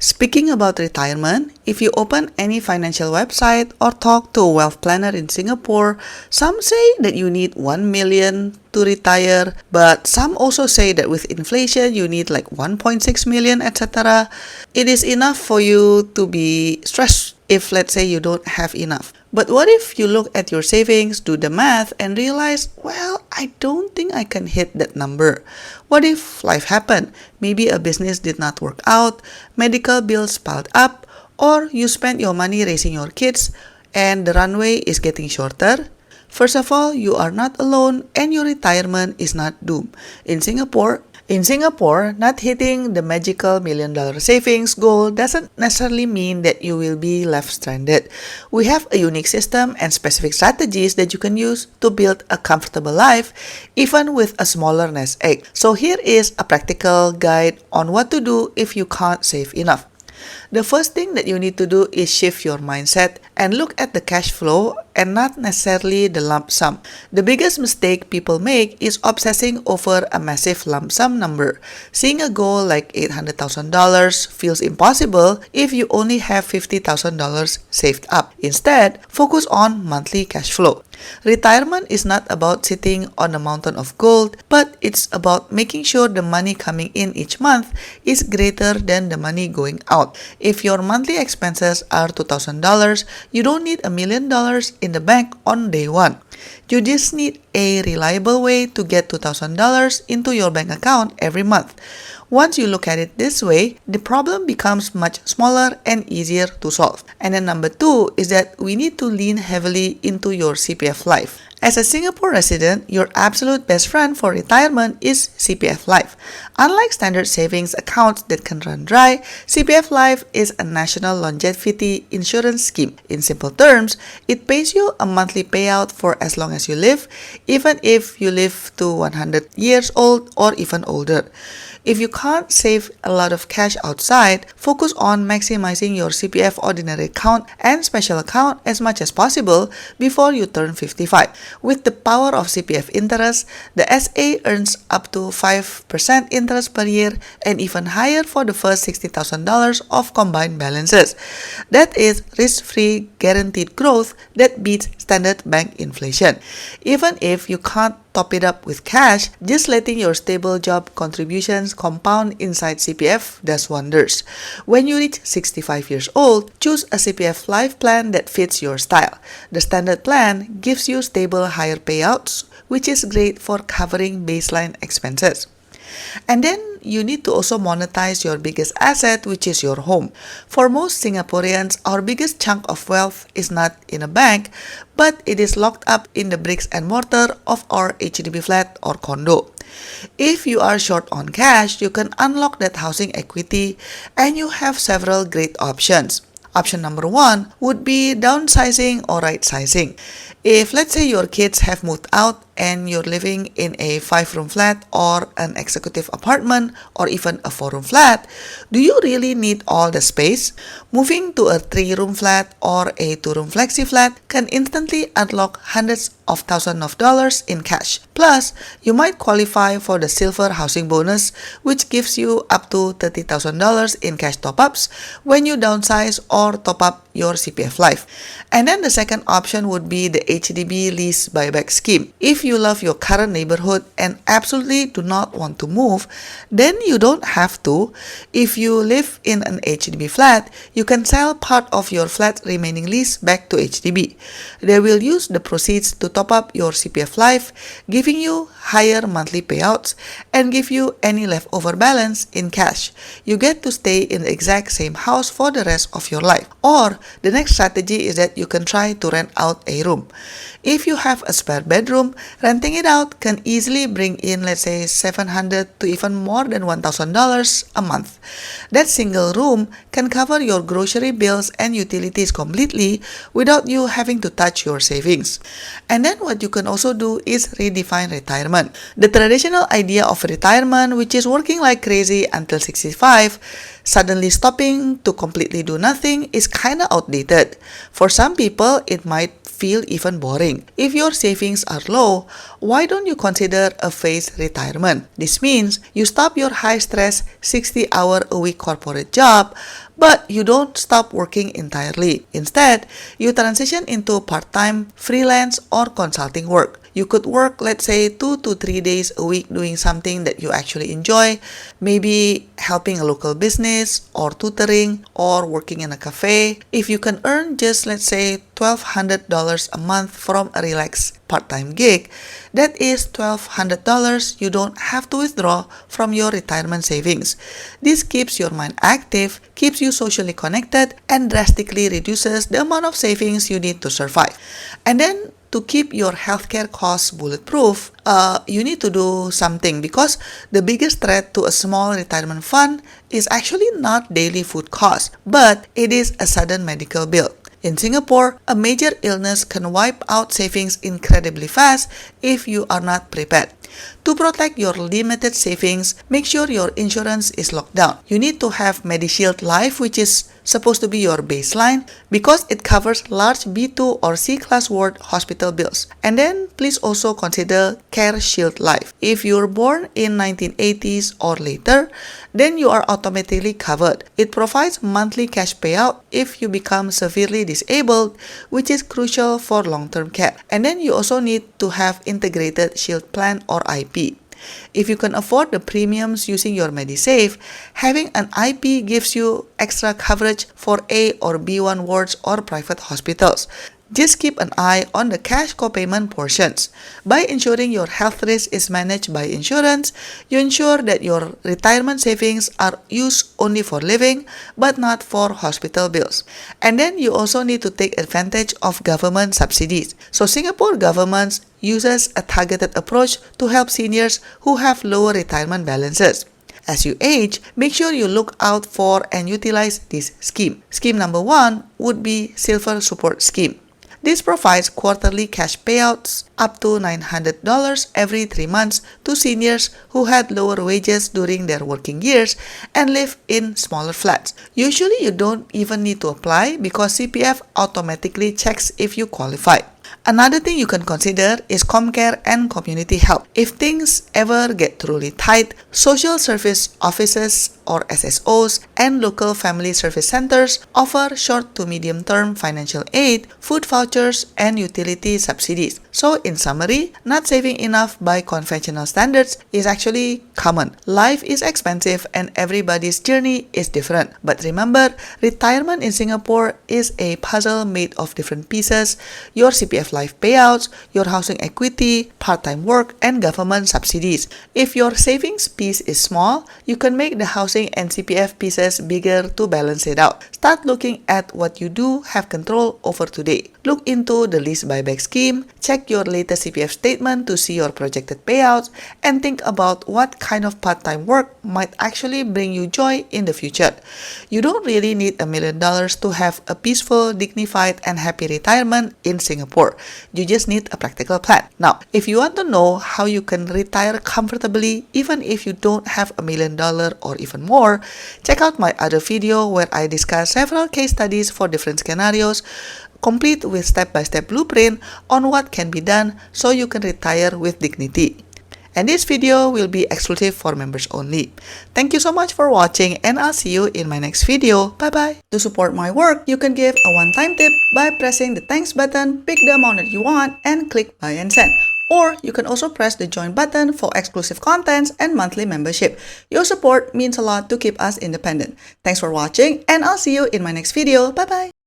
Speaking about retirement, if you open any financial website or talk to a wealth planner in Singapore, some say that you need 1 million to retire, but some also say that with inflation you need like 1.6 million, etc. It is enough for you to be stressed if let's say you don't have enough. But what if you look at your savings, do the math, and realize, well, I don't think I can hit that number. What if life happened? Maybe a business did not work out, medical bills piled up, or you spent your money raising your kids and the runway is getting shorter? First of all, you are not alone and your retirement is not doomed. In Singapore, not hitting the magical $1 million savings goal doesn't necessarily mean that you will be left stranded. We have a unique system and specific strategies that you can use to build a comfortable life, even with a smaller nest egg. So here is a practical guide on what to do if you can't save enough. The first thing that you need to do is shift your mindset and look at the cash flow and not necessarily the lump sum. The biggest mistake people make is obsessing over a massive lump sum number. Seeing a goal like $800,000 feels impossible if you only have $50,000 saved up. Instead, focus on monthly cash flow. Retirement is not about sitting on a mountain of gold, but it's about making sure the money coming in each month is greater than the money going out. If your monthly expenses are $2,000, you don't need $1 million in the bank on day one. You just need a reliable way to get $2,000 into your bank account every month. Once you look at it this way, the problem becomes much smaller and easier to solve. And then number 2 is that we need to lean heavily into your CPF life. As a Singapore resident, your absolute best friend for retirement is CPF Life. Unlike standard savings accounts that can run dry, CPF Life is a national longevity insurance scheme. In simple terms, it pays you a monthly payout for as long as you live, even if you live to 100 years old or even older. If you can't save a lot of cash outside, focus on maximizing your CPF ordinary account and special account as much as possible before you turn 55. With the power of CPF interest, the SA earns up to 5% interest per year and even higher for the first $60,000 of combined balances. That is risk-free guaranteed growth that beats standard bank inflation. Even if you can't top it up with cash, just letting your stable job contributions compound inside CPF does wonders. When you reach 65 years old, choose a CPF life plan that fits your style. The standard plan gives you stable higher payouts, which is great for covering baseline expenses. And then you need to also monetize your biggest asset, which is your home. For most Singaporeans, our biggest chunk of wealth is not in a bank, but it is locked up in the bricks and mortar of our HDB flat or condo. If you are short on cash, you can unlock that housing equity and you have several great options. Option number 1 would be downsizing or right-sizing. If let's say your kids have moved out and you're living in a 5-room flat or an executive apartment or even a 4-room flat, do you really need all the space? Moving to a 3-room flat or a 2-room flexi flat can instantly unlock hundreds of thousands of dollars in cash. Plus, you might qualify for the silver housing bonus, which gives you up to $30,000 in cash top-ups when you downsize or top up your CPF life. And then the second option would be the HDB lease buyback scheme. If you love your current neighborhood and absolutely do not want to move, then you don't have to. If you live in an HDB flat, you can sell part of your flat's remaining lease back to HDB. They will use the proceeds to top up your CPF life, giving you higher monthly payouts and give you any leftover balance in cash. You get to stay in the exact same house for the rest of your life. Or the next strategy is that you can try to rent out a room. If you have a spare bedroom, renting it out can easily bring in, let's say, $700 to even more than $1,000 a month. That single room can cover your grocery bills and utilities completely without you having to touch your savings. And then what you can also do is redefine retirement. The traditional idea of retirement, which is working like crazy until 65, Suddenly stopping to completely do nothing is kinda outdated. For some people, it might feel even boring. If your savings are low, why don't you consider a phased retirement? This means you stop your high-stress 60-hour-a-week corporate job, but you don't stop working entirely. Instead, you transition into part-time, freelance, or consulting work. You could work, let's say, 2 to 3 days a week doing something that you actually enjoy, maybe helping a local business, or tutoring, or working in a cafe. If you can earn just, let's say, $1,200 a month from a relaxed part-time gig, that is $1,200 you don't have to withdraw from your retirement savings. This keeps your mind active, keeps you socially connected, and drastically reduces the amount of savings you need to survive. And then, to keep your healthcare costs bulletproof, you need to do something, because the biggest threat to a small retirement fund is actually not daily food costs, but it is a sudden medical bill. In Singapore, a major illness can wipe out savings incredibly fast if you are not prepared. To protect your limited savings, make sure your insurance is locked down. You need to have MediShield Life, which is supposed to be your baseline because it covers large B2 or C-class ward hospital bills. And then please also consider CareShield Life. If you're born in 1980s or later, then you are automatically covered. It provides monthly cash payout if you become severely disabled, which is crucial for long-term care. And then you also need to have integrated shield plan or IP. If you can afford the premiums using your MediSave, having an IP gives you extra coverage for A or B1 wards or private hospitals. Just keep an eye on the cash copayment portions. By ensuring your health risk is managed by insurance, you ensure that your retirement savings are used only for living, but not for hospital bills. And then you also need to take advantage of government subsidies. So Singapore government uses a targeted approach to help seniors who have lower retirement balances. As you age, make sure you look out for and utilize this scheme. Scheme number 1 would be Silver Support Scheme. This provides quarterly cash payouts up to $900 every 3 months to seniors who had lower wages during their working years and live in smaller flats. Usually, you don't even need to apply because CPF automatically checks if you qualify. Another thing you can consider is Comcare and community help. If things ever get truly tight, social service offices or SSOs and local family service centers offer short to medium term financial aid, food vouchers, and utility subsidies. So in summary, not saving enough by conventional standards is actually common. Life is expensive and everybody's journey is different. But remember, retirement in Singapore is a puzzle made of different pieces: your CPF life payouts, your housing equity, part-time work, and government subsidies. If your savings piece is small, you can make the housing and CPF pieces bigger to balance it out. Start looking at what you do have control over today. Look into the lease buyback scheme, check your latest CPF statement to see your projected payouts, and think about what kind of part-time work might actually bring you joy in the future. You don't really need $1 million to have a peaceful, dignified, and happy retirement in Singapore. You just need a practical plan. Now, if you want to know how you can retire comfortably even if you don't have $1 million or even more, check out my other video where I discuss several case studies for different scenarios, complete with step-by-step blueprint on what can be done so you can retire with dignity. And this video will be exclusive for members only. Thank you so much for watching, and I'll see you in my next video. Bye-bye. To support my work, you can give a one-time tip by pressing the thanks button, pick the amount that you want, and click buy and send. Or you can also press the join button for exclusive contents and monthly membership. Your support means a lot to keep us independent. Thanks for watching, and I'll see you in my next video. Bye-bye.